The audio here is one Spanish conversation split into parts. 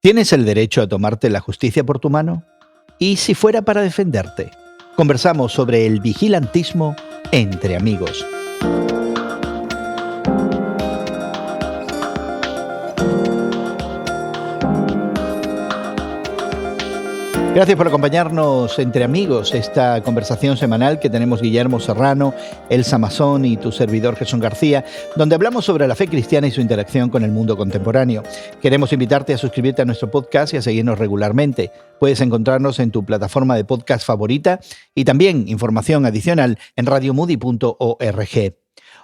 ¿Tienes el derecho a tomarte la justicia por tu mano? ¿Y si fuera para defenderte? Conversamos sobre el vigilantismo entre amigos. Gracias por acompañarnos entre amigos, esta conversación semanal que tenemos Guillermo Serrano, Elsa Mazón y tu servidor Jesús García, donde hablamos sobre la fe cristiana y su interacción con el mundo contemporáneo. Queremos invitarte a suscribirte a nuestro podcast y a seguirnos regularmente. Puedes encontrarnos en tu plataforma de podcast favorita y también información adicional en radiomoody.org.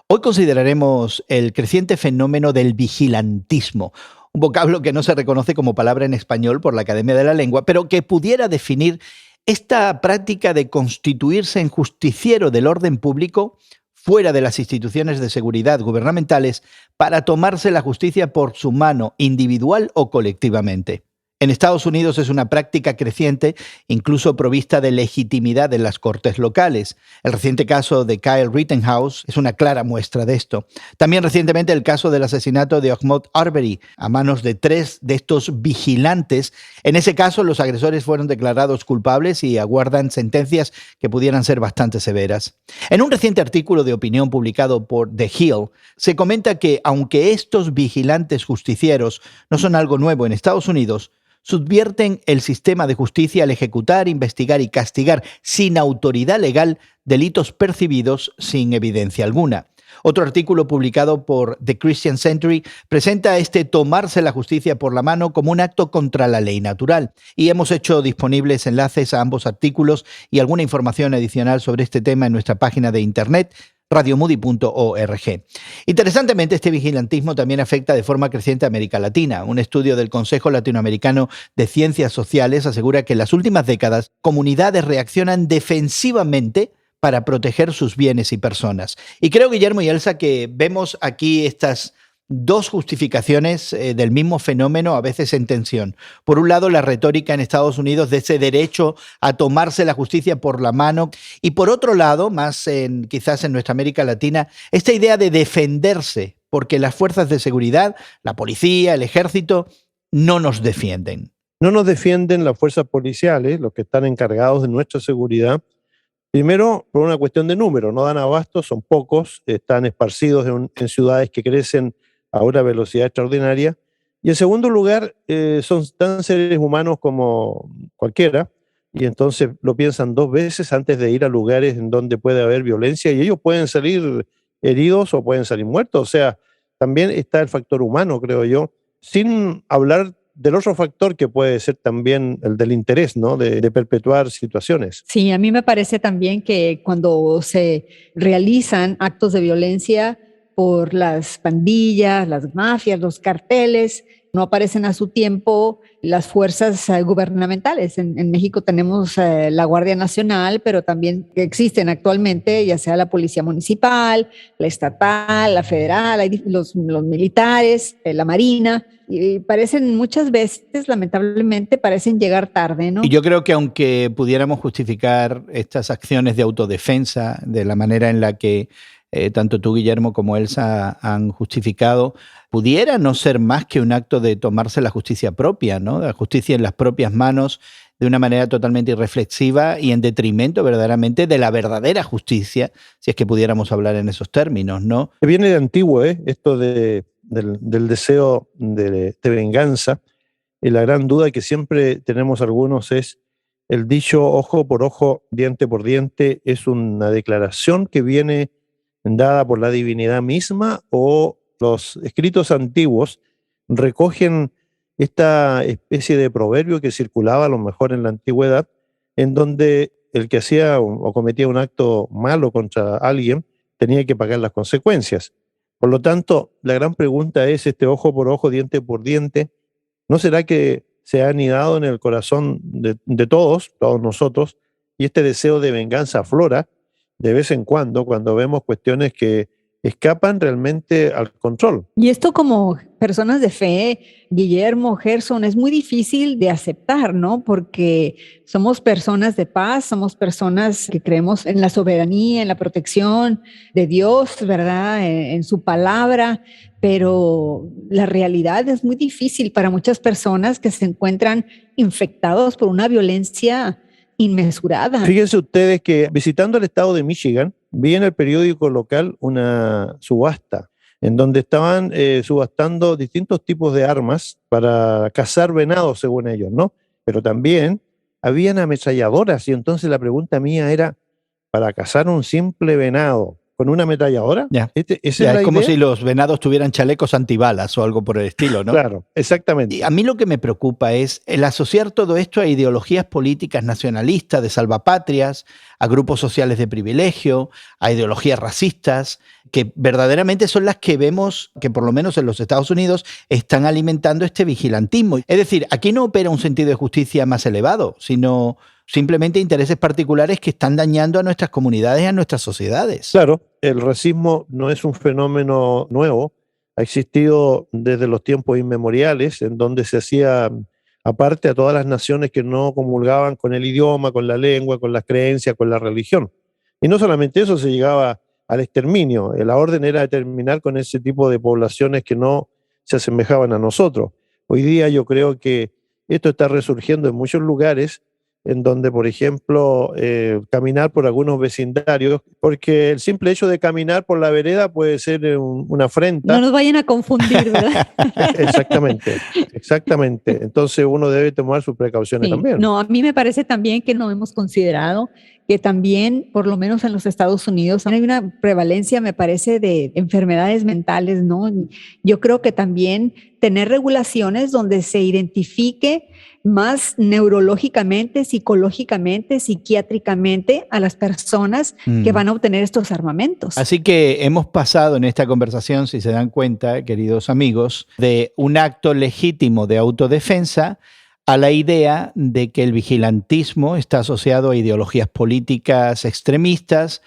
Hoy consideraremos el creciente fenómeno del vigilantismo, un vocablo que no se reconoce como palabra en español por la Academia de la Lengua, pero que pudiera definir esta práctica de constituirse en justiciero del orden público fuera de las instituciones de seguridad gubernamentales para tomarse la justicia por su mano, individual o colectivamente. En Estados Unidos es una práctica creciente, incluso provista de legitimidad en las cortes locales. El reciente caso de Kyle Rittenhouse es una clara muestra de esto. También recientemente el caso del asesinato de Ahmaud Arbery a manos de 3 de estos vigilantes. En ese caso, los agresores fueron declarados culpables y aguardan sentencias que pudieran ser bastante severas. En un reciente artículo de opinión publicado por The Hill, se comenta que aunque estos vigilantes justicieros no son algo nuevo en Estados Unidos, subvierten el sistema de justicia al ejecutar, investigar y castigar sin autoridad legal delitos percibidos sin evidencia alguna. Otro artículo publicado por The Christian Century presenta este tomarse la justicia por la mano como un acto contra la ley natural. Y hemos hecho disponibles enlaces a ambos artículos y alguna información adicional sobre este tema en nuestra página de internet, radiomoody.org. Interesantemente, este vigilantismo también afecta de forma creciente a América Latina. Un estudio del Consejo Latinoamericano de Ciencias Sociales asegura que en las últimas décadas comunidades reaccionan defensivamente para proteger sus bienes y personas. Y creo, Guillermo y Elsa, que vemos aquí estas dos justificaciones del mismo fenómeno, a veces en tensión. Por un lado, la retórica en Estados Unidos de ese derecho a tomarse la justicia por la mano, y por otro lado, quizás en nuestra América Latina, esta idea de defenderse, porque las fuerzas de seguridad, la policía, el ejército, no nos defienden. No nos defienden las fuerzas policiales, los que están encargados de nuestra seguridad. Primero, por una cuestión de número, no dan abasto, son pocos, están esparcidos en ciudades que crecen a una velocidad extraordinaria. Y en segundo lugar, son tan seres humanos como cualquiera, y entonces lo piensan 2 veces antes de ir a lugares en donde puede haber violencia, y ellos pueden salir heridos o pueden salir muertos. O sea, también está el factor humano, creo yo, sin hablar del otro factor que puede ser también el del interés, ¿no? De perpetuar situaciones. Sí, a mí me parece también que cuando se realizan actos de violencia por las pandillas, las mafias, los carteles, no aparecen a su tiempo las fuerzas gubernamentales. En México tenemos la Guardia Nacional, pero también existen actualmente ya sea la Policía Municipal, la Estatal, la Federal, hay los militares, la Marina, y parecen muchas veces, lamentablemente, parecen llegar tarde, ¿no? Y yo creo que aunque pudiéramos justificar estas acciones de autodefensa de la manera en la que tanto tú, Guillermo, como Elsa han justificado, pudiera no ser más que un acto de tomarse la justicia propia, ¿no? La justicia en las propias manos de una manera totalmente irreflexiva y en detrimento verdaderamente de la verdadera justicia, si es que pudiéramos hablar en esos términos, ¿no? Viene de antiguo, esto del deseo de venganza, y la gran duda que siempre tenemos algunos es el dicho ojo por ojo, diente por diente. ¿Es una declaración que viene dada por la divinidad misma, o los escritos antiguos recogen esta especie de proverbio que circulaba a lo mejor en la antigüedad, en donde el que hacía o cometía un acto malo contra alguien tenía que pagar las consecuencias? Por lo tanto, la gran pregunta es, este ojo por ojo, diente por diente, ¿no será que se ha anidado en el corazón de todos nosotros, y este deseo de venganza aflora de vez en cuando vemos cuestiones que escapan realmente al control? Y esto, como personas de fe, Guillermo, Gerson, es muy difícil de aceptar, ¿no? Porque somos personas de paz, somos personas que creemos en la soberanía, en la protección de Dios, ¿verdad? En su palabra, pero la realidad es muy difícil para muchas personas que se encuentran infectados por una violencia inmesurada. Fíjense ustedes que visitando el estado de Michigan, vi en el periódico local una subasta en donde estaban subastando distintos tipos de armas para cazar venados, según ellos, ¿no? Pero también habían ametralladoras y entonces la pregunta mía era, ¿para cazar un simple venado con una ametralladora? Ya. ¿Esa Ya, es la es como idea? si los venados tuvieran chalecos antibalas o algo por el estilo, ¿no? Claro, exactamente. Y a mí lo que me preocupa es el asociar todo esto a ideologías políticas nacionalistas, de salvapatrias, a grupos sociales de privilegio, a ideologías racistas, que verdaderamente son las que vemos que por lo menos en los Estados Unidos están alimentando este vigilantismo. Es decir, aquí no opera un sentido de justicia más elevado, sino simplemente intereses particulares que están dañando a nuestras comunidades y a nuestras sociedades. Claro, el racismo no es un fenómeno nuevo, ha existido desde los tiempos inmemoriales, en donde se hacía aparte a todas las naciones que no comulgaban con el idioma, con la lengua, con las creencias, con la religión. Y no solamente eso, se llegaba al exterminio. La orden era terminar con ese tipo de poblaciones que no se asemejaban a nosotros. Hoy día yo creo que esto está resurgiendo en muchos lugares en donde, por ejemplo, caminar por algunos vecindarios, porque el simple hecho de caminar por la vereda puede ser una afrenta. No nos vayan a confundir, ¿verdad? Exactamente, exactamente. Entonces uno debe tomar sus precauciones Sí. también. No, a mí me parece también que no hemos considerado que también, por lo menos en los Estados Unidos, hay una prevalencia, me parece, de enfermedades mentales, ¿no? Yo creo que también tener regulaciones donde se identifique más neurológicamente, psicológicamente, psiquiátricamente a las personas que van a obtener estos armamentos. Así que hemos pasado en esta conversación, si se dan cuenta, queridos amigos, de un acto legítimo de autodefensa a la idea de que el vigilantismo está asociado a ideologías políticas extremistas,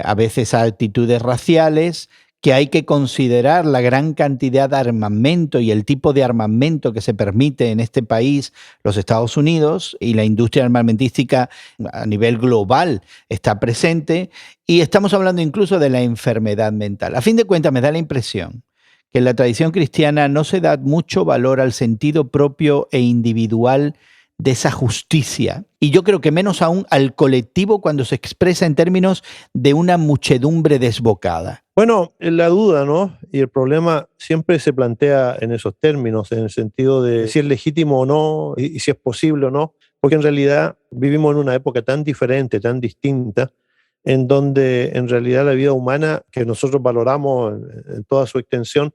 a veces a actitudes raciales, que hay que considerar la gran cantidad de armamento y el tipo de armamento que se permite en este país, los Estados Unidos, y la industria armamentística a nivel global está presente, y estamos hablando incluso de la enfermedad mental. A fin de cuentas, me da la impresión que en la tradición cristiana no se da mucho valor al sentido propio e individual de esa justicia. Y yo creo que menos aún al colectivo cuando se expresa en términos de una muchedumbre desbocada. Bueno, la duda, ¿no? Y el problema siempre se plantea en esos términos, en el sentido de si es legítimo o no, y si es posible o no, porque en realidad vivimos en una época tan diferente, tan distinta, en donde en realidad la vida humana, que nosotros valoramos en toda su extensión,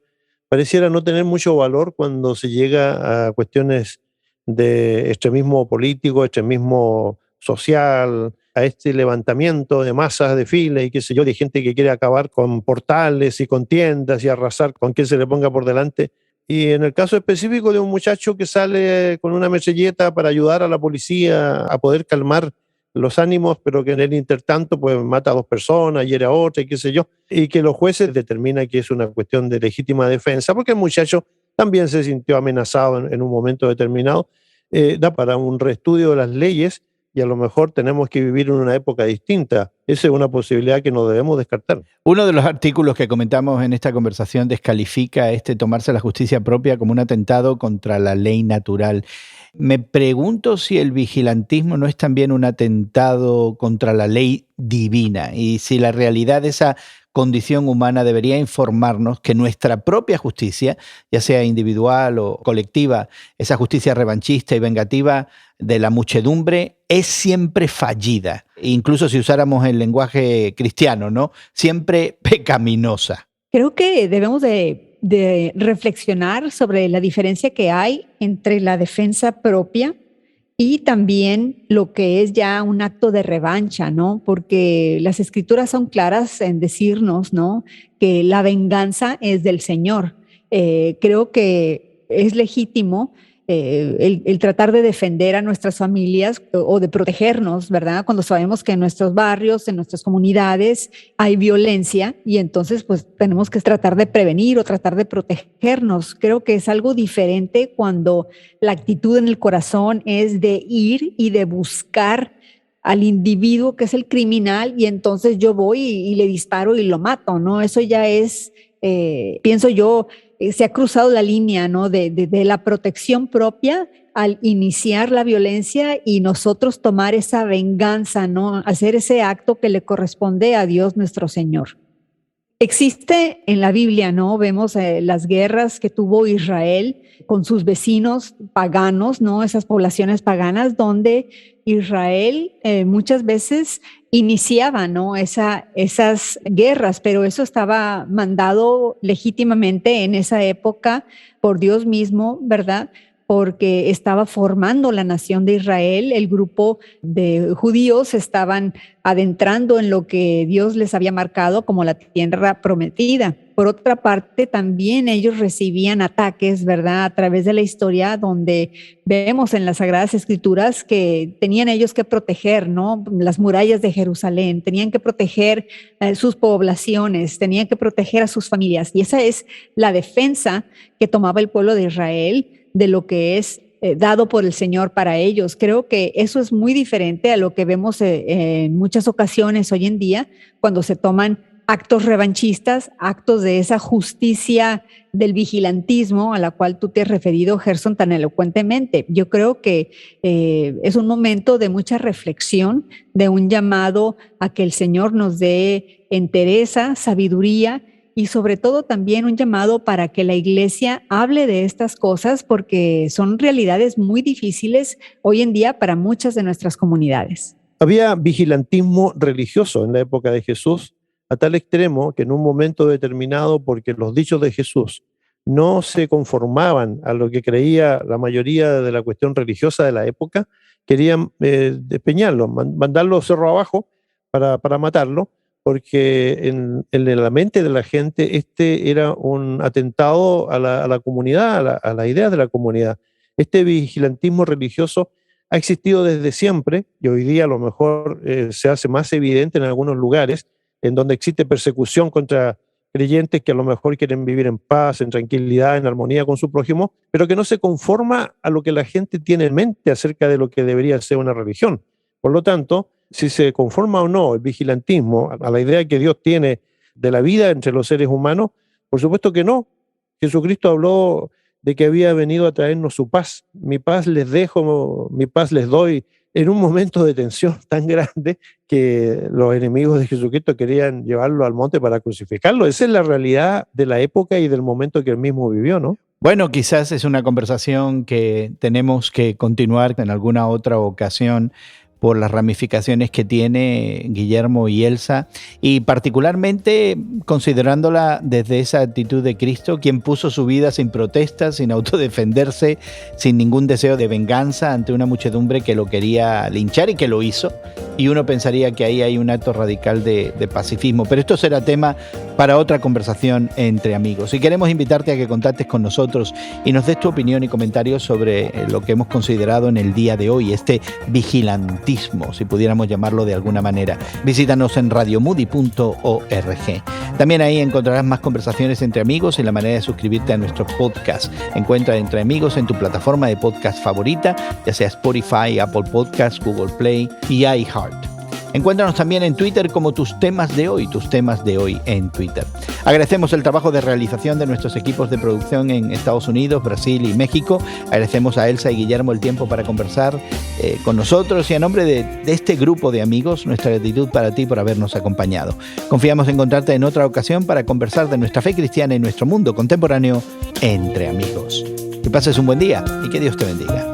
pareciera no tener mucho valor cuando se llega a cuestiones de extremismo político, extremismo social, a este levantamiento de masas, de filas y qué sé yo, de gente que quiere acabar con portales y con tiendas y arrasar con quien se le ponga por delante. Y en el caso específico de un muchacho que sale con una metralleta para ayudar a la policía a poder calmar los ánimos, pero que en el intertanto pues mata a 2 personas, hiere a otra y qué sé yo, y que los jueces determinan que es una cuestión de legítima defensa, porque el muchacho también se sintió amenazado en un momento determinado. Da para un reestudio de las leyes y a lo mejor tenemos que vivir en una época distinta. Esa es una posibilidad que no debemos descartar. Uno de los artículos que comentamos en esta conversación descalifica tomarse la justicia propia como un atentado contra la ley natural. Me pregunto si el vigilantismo no es también un atentado contra la ley divina y si la realidad de esa condición humana debería informarnos que nuestra propia justicia, ya sea individual o colectiva, esa justicia revanchista y vengativa de la muchedumbre, es siempre fallida. Incluso si usáramos el lenguaje cristiano, ¿no? Siempre pecaminosa. Creo que debemos de reflexionar sobre la diferencia que hay entre la defensa propia y también lo que es ya un acto de revancha, ¿no? Porque las escrituras son claras en decirnos, ¿no?, que la venganza es del Señor. Creo que es legítimo el tratar de defender a nuestras familias o de protegernos, ¿verdad? Cuando sabemos que en nuestros barrios, en nuestras comunidades hay violencia y entonces pues tenemos que tratar de prevenir o tratar de protegernos. Creo que es algo diferente cuando la actitud en el corazón es de ir y de buscar al individuo que es el criminal y entonces yo voy y le disparo y lo mato, ¿no? Eso ya es pienso yo, se ha cruzado la línea, ¿no? de la protección propia al iniciar la violencia y nosotros tomar esa venganza, ¿no? Hacer ese acto que le corresponde a Dios nuestro Señor. Existe en la Biblia, ¿no? Vemos las guerras que tuvo Israel con sus vecinos paganos, ¿no? Esas poblaciones paganas donde Israel muchas veces iniciaba, ¿no? Esas guerras, pero eso estaba mandado legítimamente en esa época por Dios mismo, ¿verdad? Porque estaba formando la nación de Israel, el grupo de judíos estaban adentrando en lo que Dios les había marcado como la tierra prometida. Por otra parte, también ellos recibían ataques, ¿verdad? A través de la historia, donde vemos en las Sagradas Escrituras que tenían ellos que proteger, ¿no? Las murallas de Jerusalén, tenían que proteger sus poblaciones, tenían que proteger a sus familias. Y esa es la defensa que tomaba el pueblo de Israel de lo que es dado por el Señor para ellos. Creo que eso es muy diferente a lo que vemos en muchas ocasiones hoy en día, cuando se toman actos revanchistas, actos de esa justicia del vigilantismo a la cual tú te has referido, Gerson, tan elocuentemente. Yo creo que es un momento de mucha reflexión, de un llamado a que el Señor nos dé entereza, sabiduría, y sobre todo también un llamado para que la iglesia hable de estas cosas, porque son realidades muy difíciles hoy en día para muchas de nuestras comunidades. Había vigilantismo religioso en la época de Jesús, a tal extremo que en un momento determinado, porque los dichos de Jesús no se conformaban a lo que creía la mayoría de la cuestión religiosa de la época, querían despeñarlo, mandarlo cerro abajo para matarlo, porque en la mente de la gente este era un atentado a la comunidad, a la idea de la comunidad. Este vigilantismo religioso ha existido desde siempre y hoy día a lo mejor se hace más evidente en algunos lugares en donde existe persecución contra creyentes que a lo mejor quieren vivir en paz, en tranquilidad, en armonía con su prójimo, pero que no se conforma a lo que la gente tiene en mente acerca de lo que debería ser una religión. Por lo tanto, si se conforma o no el vigilantismo a la idea que Dios tiene de la vida entre los seres humanos, por supuesto que no. Jesucristo habló de que había venido a traernos su paz. Mi paz les dejo, mi paz les doy, en un momento de tensión tan grande que los enemigos de Jesucristo querían llevarlo al monte para crucificarlo. Esa es la realidad de la época y del momento que él mismo vivió, ¿no? Bueno, quizás es una conversación que tenemos que continuar en alguna otra ocasión, por las ramificaciones que tiene Guillermo y Elsa, y particularmente considerándola desde esa actitud de Cristo, quien puso su vida sin protestas, sin autodefenderse, sin ningún deseo de venganza ante una muchedumbre que lo quería linchar y que lo hizo. Y uno pensaría que ahí hay un acto radical de pacifismo, pero esto será tema para otra conversación entre amigos. Y queremos invitarte a que contactes con nosotros y nos des tu opinión y comentarios sobre lo que hemos considerado en el día de hoy, este vigilantismo, si pudiéramos llamarlo de alguna manera. Visítanos en radiomoody.org. También ahí encontrarás más conversaciones entre amigos y la manera de suscribirte a nuestro podcast. Encuentra Entre Amigos en tu plataforma de podcast favorita, ya sea Spotify, Apple Podcasts, Google Play y iHeart. Encuéntranos también en Twitter como tus temas de hoy en Twitter. Agradecemos el trabajo de realización de nuestros equipos de producción en Estados Unidos, Brasil y México. Agradecemos a Elsa y Guillermo el tiempo para conversar con nosotros, y a nombre de este grupo de amigos, nuestra gratitud para ti por habernos acompañado. Confiamos en encontrarte en otra ocasión para conversar de nuestra fe cristiana y nuestro mundo contemporáneo entre amigos. Que pases un buen día y que Dios te bendiga.